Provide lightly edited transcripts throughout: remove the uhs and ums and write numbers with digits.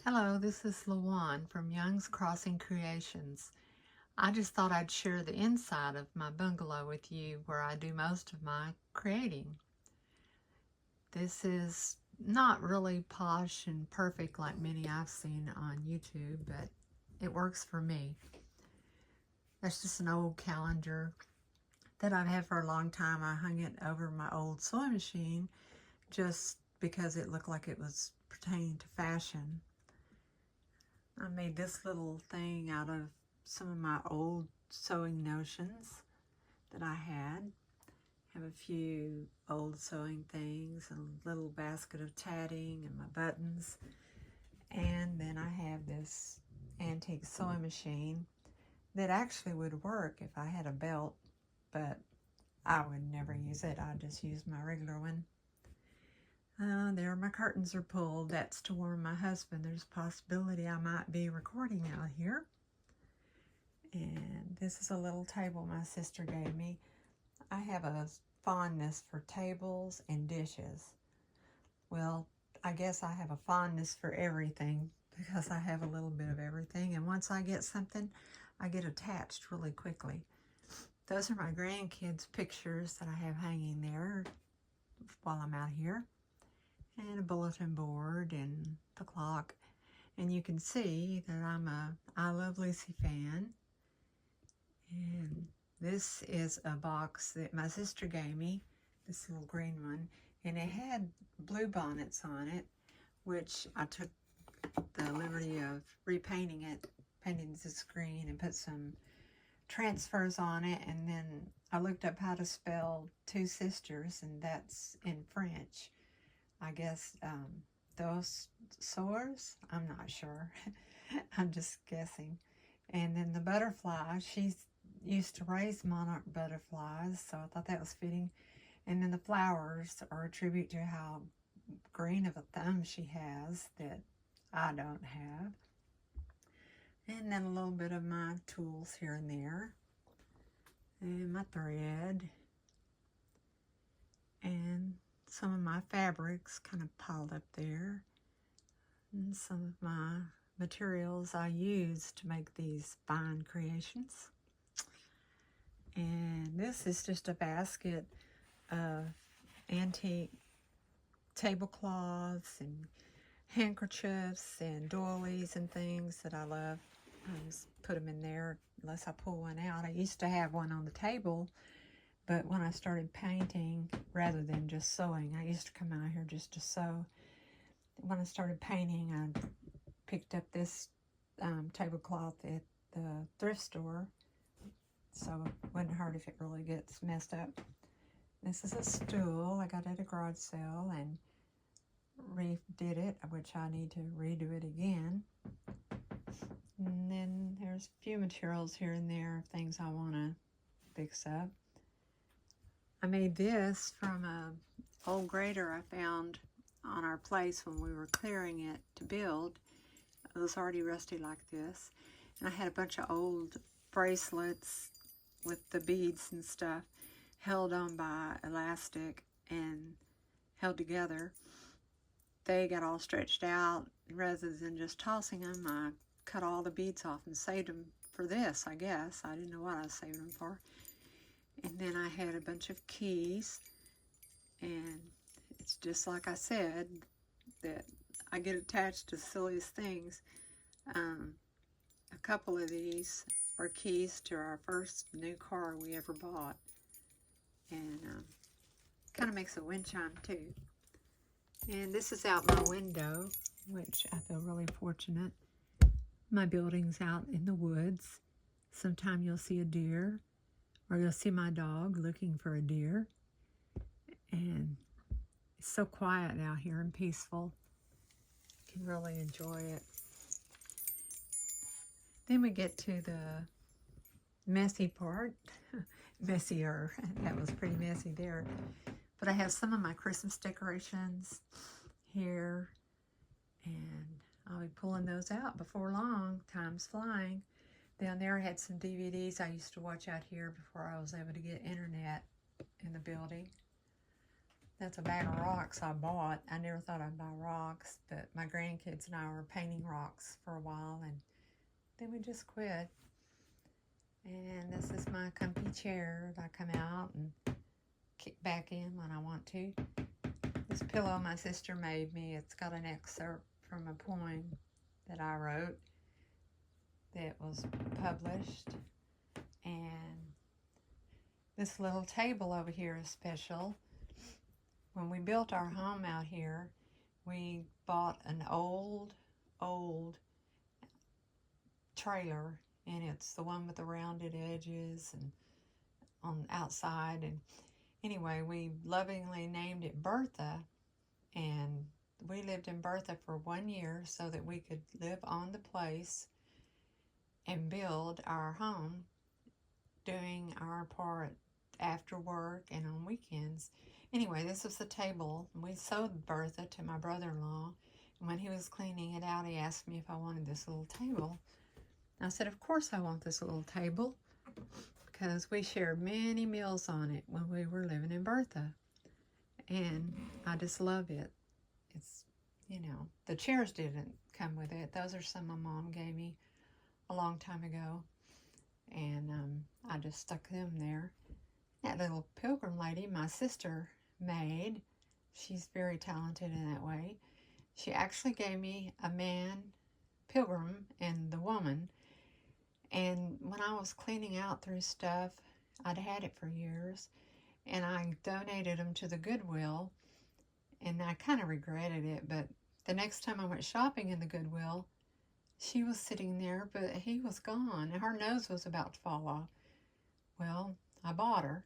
Hello, this is Lawan from Young's Crossing Creations. I just thought I'd share the inside of my bungalow with you where I do most of my creating. This is not really posh and perfect like many I've seen on YouTube, but it works for me. That's just an old calendar that I've had for a long time. I hung it over my old sewing machine just because it looked like it was pertaining to fashion. I made this little thing out of some of my old sewing notions that I had. I have a few old sewing things, a little basket of tatting and my buttons. And then I have this antique sewing machine that actually would work if I had a belt, but I would never use it. I just use my regular one. There my curtains are pulled. That's to warn my husband there's a possibility I might be recording out here. And this is a little table my sister gave me. I have a fondness for tables and dishes. Well, I guess I have a fondness for everything because I have a little bit of everything. And once I get something, I get attached really quickly. Those are my grandkids' pictures that I have hanging there while I'm out here. And a bulletin board and the clock. And you can see that I'm a I Love Lucy fan. And this is a box that my sister gave me, this little green one, and it had blue bonnets on it, which I took the liberty of repainting it, painting the screen and put some transfers on it, and then I looked up how to spell two sisters, and that's in French. I guess those sores? I'm not sure. I'm just guessing. And then the butterfly, she's used to raise monarch butterflies, so I thought that was fitting. And then the flowers are a tribute to how green of a thumb she has that I don't have. And then a little bit of my tools here and there. And my thread. And some of my fabrics kind of piled up there. And some of my materials I use to make these fine creations. And this is just a basket of antique tablecloths and handkerchiefs and doilies and things that I love. I just put them in there unless I pull one out. I used to have one on the table, but when I started painting rather than just sewing, I used to come out here just to sew. When I started painting, I picked up this tablecloth at the thrift store, so it wouldn't hurt if it really gets messed up. This is a stool I got at a garage sale and redid it, which I need to redo it again. And then there's a few materials here and there, things I want to fix up. I made this from a old grater I found on our place when we were clearing it to build. It was already rusty like this. And I had a bunch of old bracelets with the beads and stuff held on by elastic and held together. They got all stretched out. Rather than just tossing them, I cut all the beads off and saved them for this, I guess. I didn't know what I was saving them for. And then I had a bunch of keys, and it's just like I said, that I get attached to the silliest things. A couple of these are keys to our first new car we ever bought, and kind of makes a wind chime too. And this is out my window, which I feel really fortunate. My building's out in the woods. Sometime you'll see a deer, or you'll see my dog looking for a deer. And it's so quiet out here and peaceful. You can really enjoy it. Then we get to the messy part. Messier. That was pretty messy there. But I have some of my Christmas decorations here, and I'll be pulling those out before long. Time's flying. Down there I had some DVDs I used to watch out here before I was able to get internet in the building. That's a bag of rocks I bought. I never thought I'd buy rocks, but my grandkids and I were painting rocks for a while, and then we just quit. And this is my comfy chair that I come out and kick back in when I want to. This pillow my sister made me, it's got an excerpt from a poem that I wrote that was published. And this little table over here is special. When we built our home out here, we bought an old trailer, and it's the one with the rounded edges and on the outside. And anyway, we lovingly named it Bertha, and we lived in Bertha for 1 year so that we could live on the place and build our home, doing our part after work and on weekends. Anyway, this was the table. We sold Bertha to my brother-in-law, and when he was cleaning it out, he asked me if I wanted this little table. I said, of course I want this little table, because we shared many meals on it when we were living in Bertha, and I just love it. It's, you know, the chairs didn't come with it. Those are some my mom gave me a long time ago, and I just stuck them there. That little pilgrim lady my sister made, she's very talented in that way. She actually gave me a man pilgrim and the woman, and when I was cleaning out through stuff, I'd had it for years, and I donated them to the Goodwill, and I kind of regretted it, but the next time I went shopping in the Goodwill, she was sitting there, but he was gone, and her nose was about to fall off. Well, I bought her,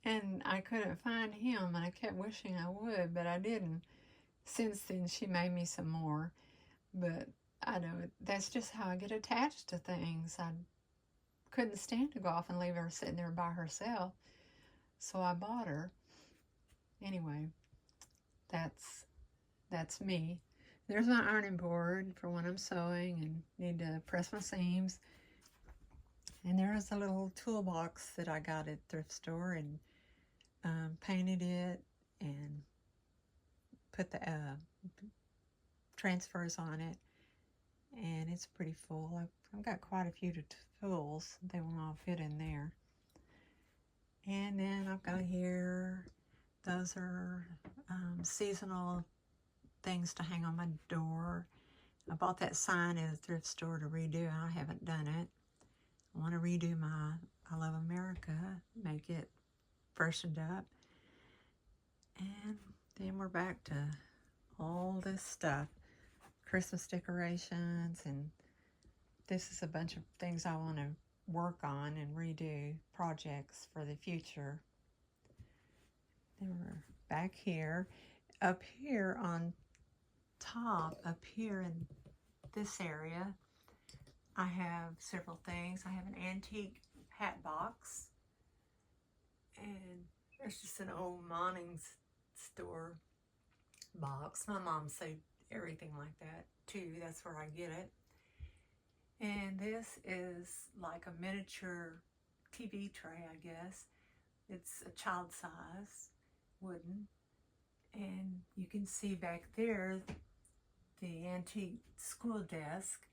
and I couldn't find him, and I kept wishing I would, but I didn't. Since then, she made me some more, but I know that's just how I get attached to things. I couldn't stand to go off and leave her sitting there by herself, so I bought her. Anyway, that's me. There's my ironing board for when I'm sewing and need to press my seams. And there's a little toolbox that I got at thrift store, and painted it and put the transfers on it, and it's pretty full. I've got quite a few tools. They won't all fit in there. And then I've got here, those are seasonal things to hang on my door. I bought that sign at a thrift store to redo. I haven't done it. I want to redo my I Love America, make it freshened up. And then we're back to all this stuff. Christmas decorations, and this is a bunch of things I want to work on and redo, projects for the future. Then we're back here. Up here on top, up here in this area, I have several things. I have an antique hat box, and there's just an old Monnings store box. My mom saved everything like that too. That's where I get it. And this is like a miniature TV tray, I guess. It's a child size, wooden. And you can see back there the antique school desk.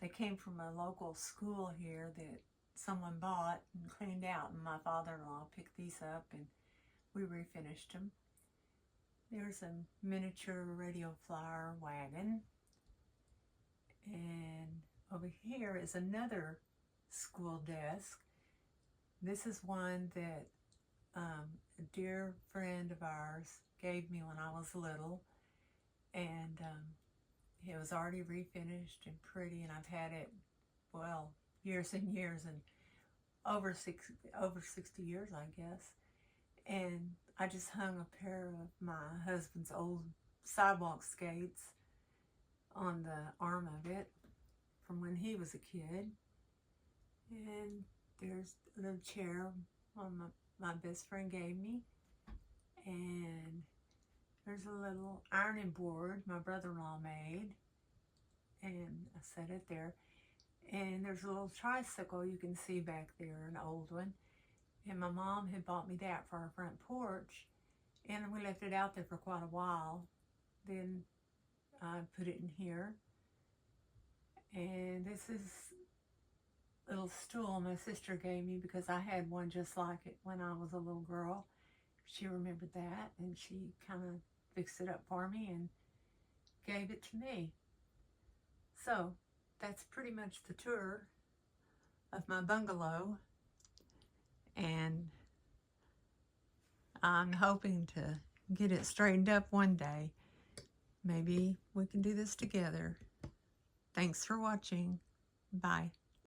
They came from a local school here that someone bought and cleaned out, and my father-in-law picked these up and we refinished them. There's a miniature radio flyer wagon, and over here is another school desk. This is one that a dear friend of ours gave me when I was little, and it was already refinished and pretty, and I've had it, well, years and years, and over 60 years, I guess. And I just hung a pair of my husband's old sidewalk skates on the arm of it from when he was a kid. And there's a little chair my best friend gave me. And there's a little ironing board my brother-in-law made, and I set it there. And there's a little tricycle you can see back there, an old one. And my mom had bought me that for our front porch. And we left it out there for quite a while. Then I put it in here. And this is a little stool my sister gave me because I had one just like it when I was a little girl. She remembered that and she kind of fixed it up for me and gave it to me. So that's pretty much the tour of my bungalow. And I'm hoping to get it straightened up one day. Maybe we can do this together. Thanks for watching. Bye.